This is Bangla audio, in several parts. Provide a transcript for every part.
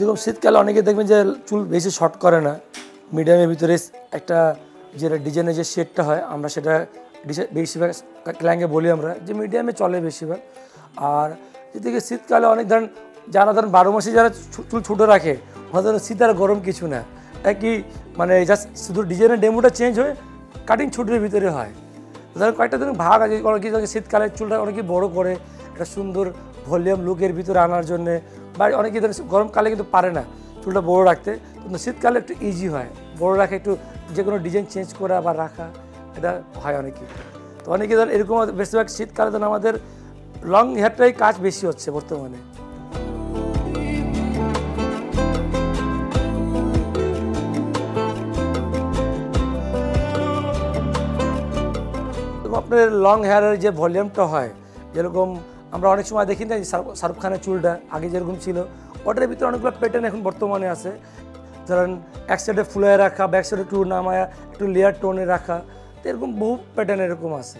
যেরকম শীতকালে অনেকে দেখবেন যে চুল বেশি শর্ট করে না, মিডিয়ামের ভিতরে একটা যেটা ডিজাইনের যে শেডটা হয় আমরা সেটা বেশিরভাগ ক্ল্যাঙ্গে বলি আমরা যে মিডিয়ামে চলে বেশিরভাগ। আর যেদিকে শীতকালে অনেক ধরেন যারা ধরেন 12 মাসে যারা চুল ছোটো রাখে ওনাদের ধরেন শীত আর গরম কিছু না, একই মানে জাস্ট শুধু ডিজাইনের ডেমোটা চেঞ্জ হয়ে কাটিং ছুটির ভিতরে হয়। ধরেন কয়েকটা ধরুন ভাগ আছে, অনেকে শীতকালে চুলটা অনেকে বড় করে একটা সুন্দর ভলিউম লুকের ভিতরে আনার জন্যে, বা অনেকে ধরেন গরমকালে কিন্তু পারে না চুলটা বড় রাখতে, কিন্তু শীতকালে একটু ইজি হয় বড় রাখা, একটু যে কোনো ডিজাইন চেঞ্জ করা বা রাখা, এটা হয় অনেকে। তো অনেকে ধরেন এরকম বেশিরভাগ শীতকালে ধরেন আমাদের লং হেয়ারটাই কাজ বেশি হচ্ছে বর্তমানে। আপনার লং হেয়ারের যে ভলিউমটা হয়, যেরকম আমরা অনেক সময় দেখি না শাহরুখ খানের চুলটা আগে যেরকম ছিল, ওটার ভিতরে অনেকগুলো প্যাটার্ন এখন বর্তমানে আছে। ধরেন এক সাইডে ফুলায় রাখা, ব্যাক সাইডে একটু নামায়া একটু লেয়ার টোনে রাখা, এরকম বহু প্যাটার্ন এরকম আছে।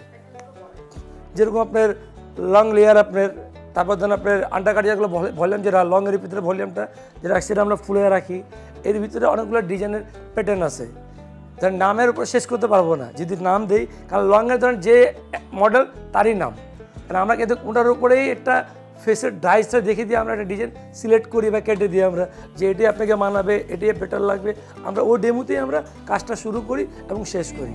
যেরকম আপনার লং লেয়ার আপনার, তারপর ধরেন আপনার আন্ডারকাট যেগুলো ভলিউম, যেটা লংয়ের ভিতরে ভলিউমটা যেটা এক সাইডে আমরা ফুলায় রাখি, এর ভিতরে অনেকগুলো ডিজাইনের প্যাটার্ন আছে। ধরেন নামের উপর শেষ করতে পারবো না যদি নাম দিই, কারণ লংয়ের ধরেন যে মডেল তারই নাম, কারণ আমরা কিন্তু ওটার উপরেই একটা ফেসের ডাইসটা দেখে দিয়ে আমরা একটা ডিজাইন সিলেক্ট করি বা কেটে দিই আমরা, যে এটি আপনাকে মানাবে, এটি বেটার লাগবে, আমরা ওই ডেমোতেই আমরা কাজটা শুরু করি এবং শেষ করি।